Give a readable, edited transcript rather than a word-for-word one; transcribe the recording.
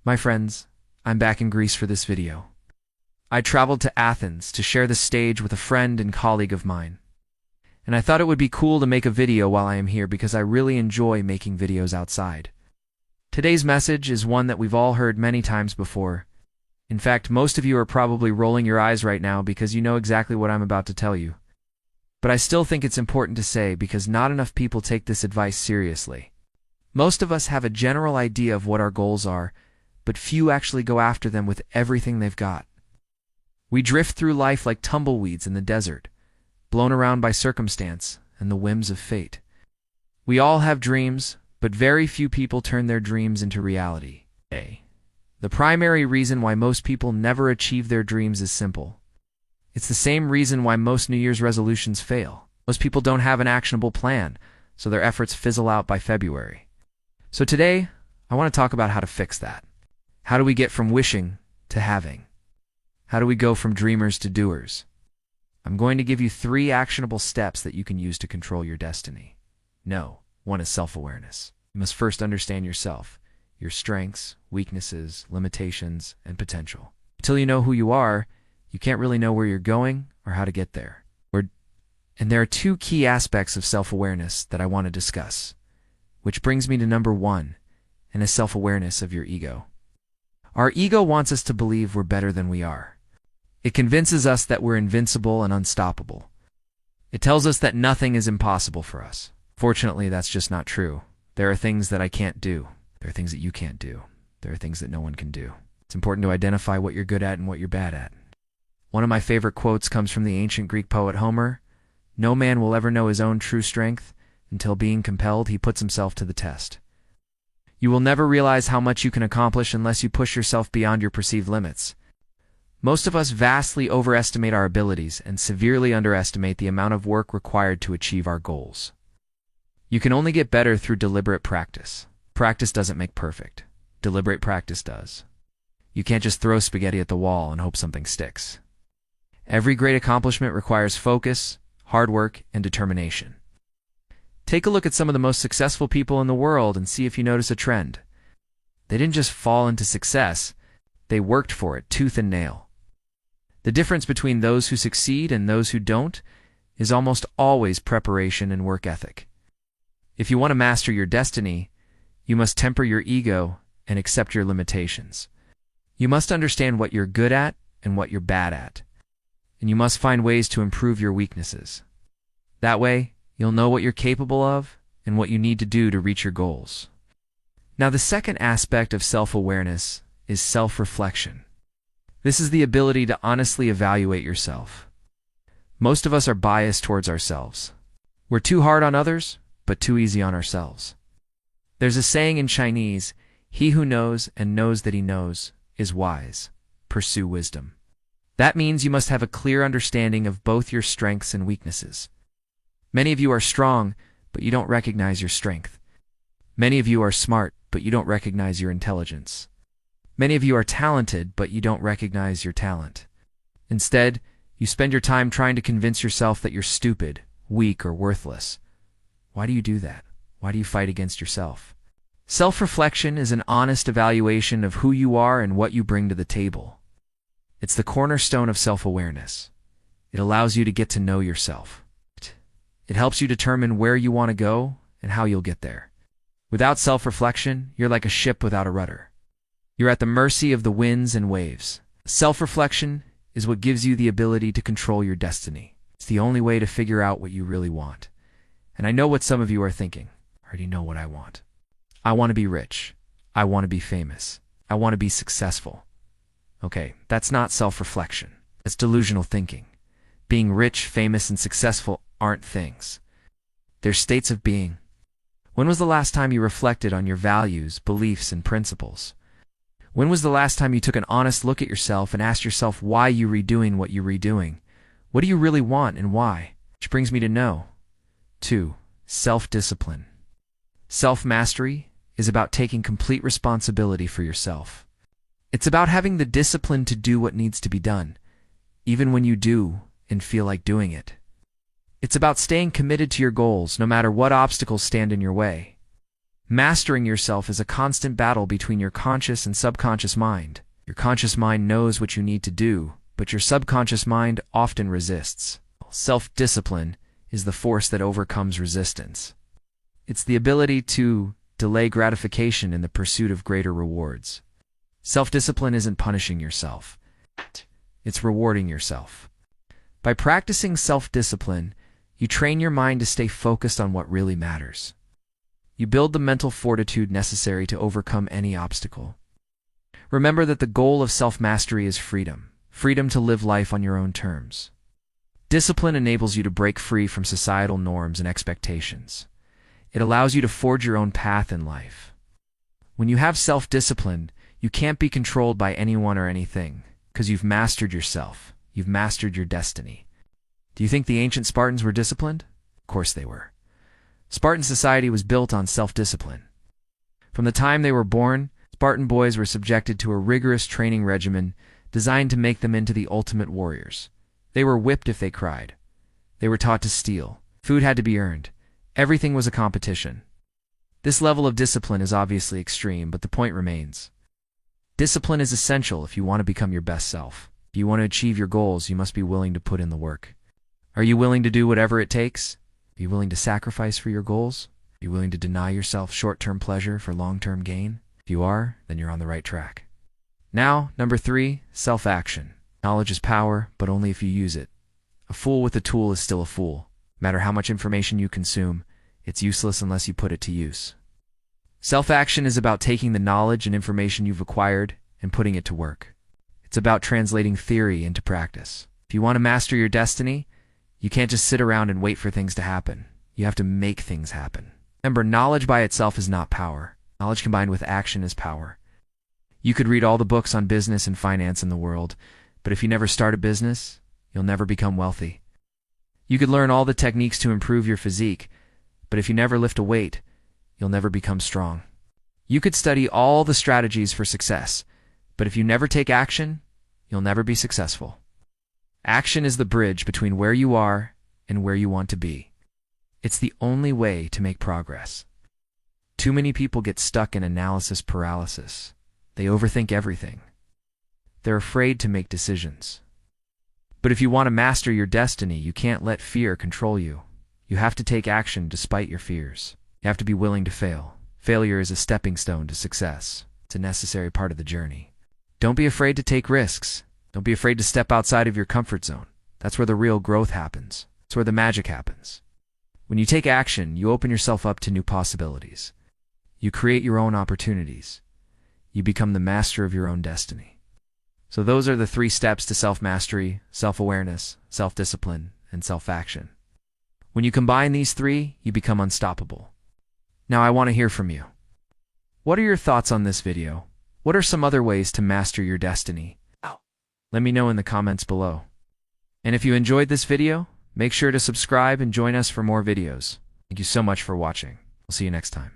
My friends, I'm back in Greece for this video. I traveled to Athens to share the stage with a friend and colleague of mine. And I thought it would be cool to make a video while I am here because I really enjoy making videos outside. Today's message is one that we've all heard many times before. In fact, most of you are probably rolling your eyes right now because you know exactly what I'm about to tell you. But I still think it's important to say because not enough people take this advice seriously. Most of us have a general idea of what our goals are, but few actually go after them with everything they've got. We drift through life like tumbleweeds in the desert, blown around by circumstance and the whims of fate. We all have dreams, but very few people turn their dreams into reality. The primary reason why most people never achieve their dreams is simple. It's the same reason why most New Year's resolutions fail. Most people don't have an actionable plan, so their efforts fizzle out by February. So today, I want to talk about how to fix that. How do we get from wishing to having? How do we go from dreamers to doers? I'm going to give you 3 actionable steps that you can use to control your destiny. No, one is self-awareness. You must first understand yourself, your strengths, weaknesses, limitations, and potential. Until you know who you are, you can't really know where you're going or how to get there. And there are 2 key aspects of self-awareness that I want to discuss, which brings me to number 1, and is self-awareness of your ego. Our ego wants us to believe we're better than we are. It convinces us that we're invincible and unstoppable. It tells us that nothing is impossible for us. Fortunately, that's just not true. There are things that I can't do. There are things that you can't do. There are things that no one can do. It's important to identify what you're good at and what you're bad at. One of my favorite quotes comes from the ancient Greek poet Homer. No man will ever know his own true strength until, being compelled, he puts himself to the test. You will never realize how much you can accomplish unless you push yourself beyond your perceived limits. Most of us vastly overestimate our abilities and severely underestimate the amount of work required to achieve our goals. You can only get better through deliberate practice. Practice doesn't make perfect. Deliberate practice does. You can't just throw spaghetti at the wall and hope something sticks. Every great accomplishment requires focus, hard work, and determination. Take a look at some of the most successful people in the world and see if you notice a trend. They didn't just fall into success, they worked for it tooth and nail. The difference between those who succeed and those who don't is almost always preparation and work ethic. If you want to master your destiny, you must temper your ego and accept your limitations. You must understand what you're good at and what you're bad at, and you must find ways to improve your weaknesses. That way, you'll know what you're capable of and what you need to do to reach your goals. Now, the second aspect of self-awareness is self-reflection. This is the ability to honestly evaluate yourself. Most of us are biased towards ourselves. We're too hard on others, but too easy on ourselves. There's a saying in Chinese, "He who knows and knows that he knows is wise. Pursue wisdom." That means you must have a clear understanding of both your strengths and weaknesses. Many of you are strong, but you don't recognize your strength. Many of you are smart, but you don't recognize your intelligence. Many of you are talented, but you don't recognize your talent. Instead, you spend your time trying to convince yourself that you're stupid, weak, or worthless. Why do you do that? Why do you fight against yourself? Self-reflection is an honest evaluation of who you are and what you bring to the table. It's the cornerstone of self-awareness. It allows you to get to know yourself. It helps you determine where you want to go and how you'll get there. Without self-reflection, you're like a ship without a rudder. You're at the mercy of the winds and waves. Self-reflection is what gives you the ability to control your destiny. It's the only way to figure out what you really want. And I know what some of you are thinking. I already know what I want. I want to be rich. I want to be famous. I want to be successful. Okay, that's not self-reflection. It's delusional thinking. Being rich, famous, and successful aren't things. They're states of being. When was the last time you reflected on your values, beliefs, and principles? When was the last time you took an honest look at yourself and asked yourself why you're redoing what you're redoing? What do you really want and why? Which brings me to know. 2. Self-discipline. Self-mastery is about taking complete responsibility for yourself. It's about having the discipline to do what needs to be done, even when you do and feel like doing it. It's about staying committed to your goals no matter what obstacles stand in your way. Mastering yourself is a constant battle between your conscious and subconscious mind. Your conscious mind knows what you need to do, but your subconscious mind often resists. Self-discipline is the force that overcomes resistance. It's the ability to delay gratification in the pursuit of greater rewards. Self-discipline isn't punishing yourself. It's rewarding yourself. By practicing self-discipline, you train your mind to stay focused on what really matters. You build the mental fortitude necessary to overcome any obstacle. Remember that the goal of self-mastery is freedom. Freedom to live life on your own terms. Discipline enables you to break free from societal norms and expectations. It allows you to forge your own path in life. When you have self-discipline, you can't be controlled by anyone or anything, because you've mastered yourself. You've mastered your destiny. Do you think the ancient Spartans were disciplined? Of course they were. Spartan society was built on self-discipline. From the time they were born, Spartan boys were subjected to a rigorous training regimen designed to make them into the ultimate warriors. They were whipped if they cried. They were taught to steal. Food had to be earned. Everything was a competition. This level of discipline is obviously extreme, but the point remains. Discipline is essential if you want to become your best self. If you want to achieve your goals, you must be willing to put in the work. Are you willing to do whatever it takes? Are you willing to sacrifice for your goals? Are you willing to deny yourself short-term pleasure for long-term gain? If you are, then you're on the right track. Now, number 3, self-action. Knowledge is power, but only if you use it. A fool with a tool is still a fool. No matter how much information you consume, it's useless unless you put it to use. Self-action is about taking the knowledge and information you've acquired and putting it to work. It's about translating theory into practice. If you want to master your destiny, you can't just sit around and wait for things to happen. You have to make things happen. Remember, knowledge by itself is not power. Knowledge combined with action is power. You could read all the books on business and finance in the world, but if you never start a business, you'll never become wealthy. You could learn all the techniques to improve your physique, but if you never lift a weight, you'll never become strong. You could study all the strategies for success, but if you never take action, you'll never be successful. Action is the bridge between where you are and where you want to be. It's the only way to make progress. Too many people get stuck in analysis paralysis. They overthink everything. They're afraid to make decisions. But if you want to master your destiny, you can't let fear control you. You have to take action despite your fears. You have to be willing to fail. Failure is a stepping stone to success. It's a necessary part of the journey. Don't be afraid to take risks. Don't be afraid to step outside of your comfort zone. That's where the real growth happens. That's where the magic happens. When you take action, you open yourself up to new possibilities. You create your own opportunities. You become the master of your own destiny. So those are the 3 steps to self-mastery: self-awareness, self-discipline, and self-action. When you combine these 3, you become unstoppable. Now I want to hear from you. What are your thoughts on this video? What are some other ways to master your destiny? Let me know in the comments below. And if you enjoyed this video, make sure to subscribe and join us for more videos. Thank you so much for watching. We'll see you next time.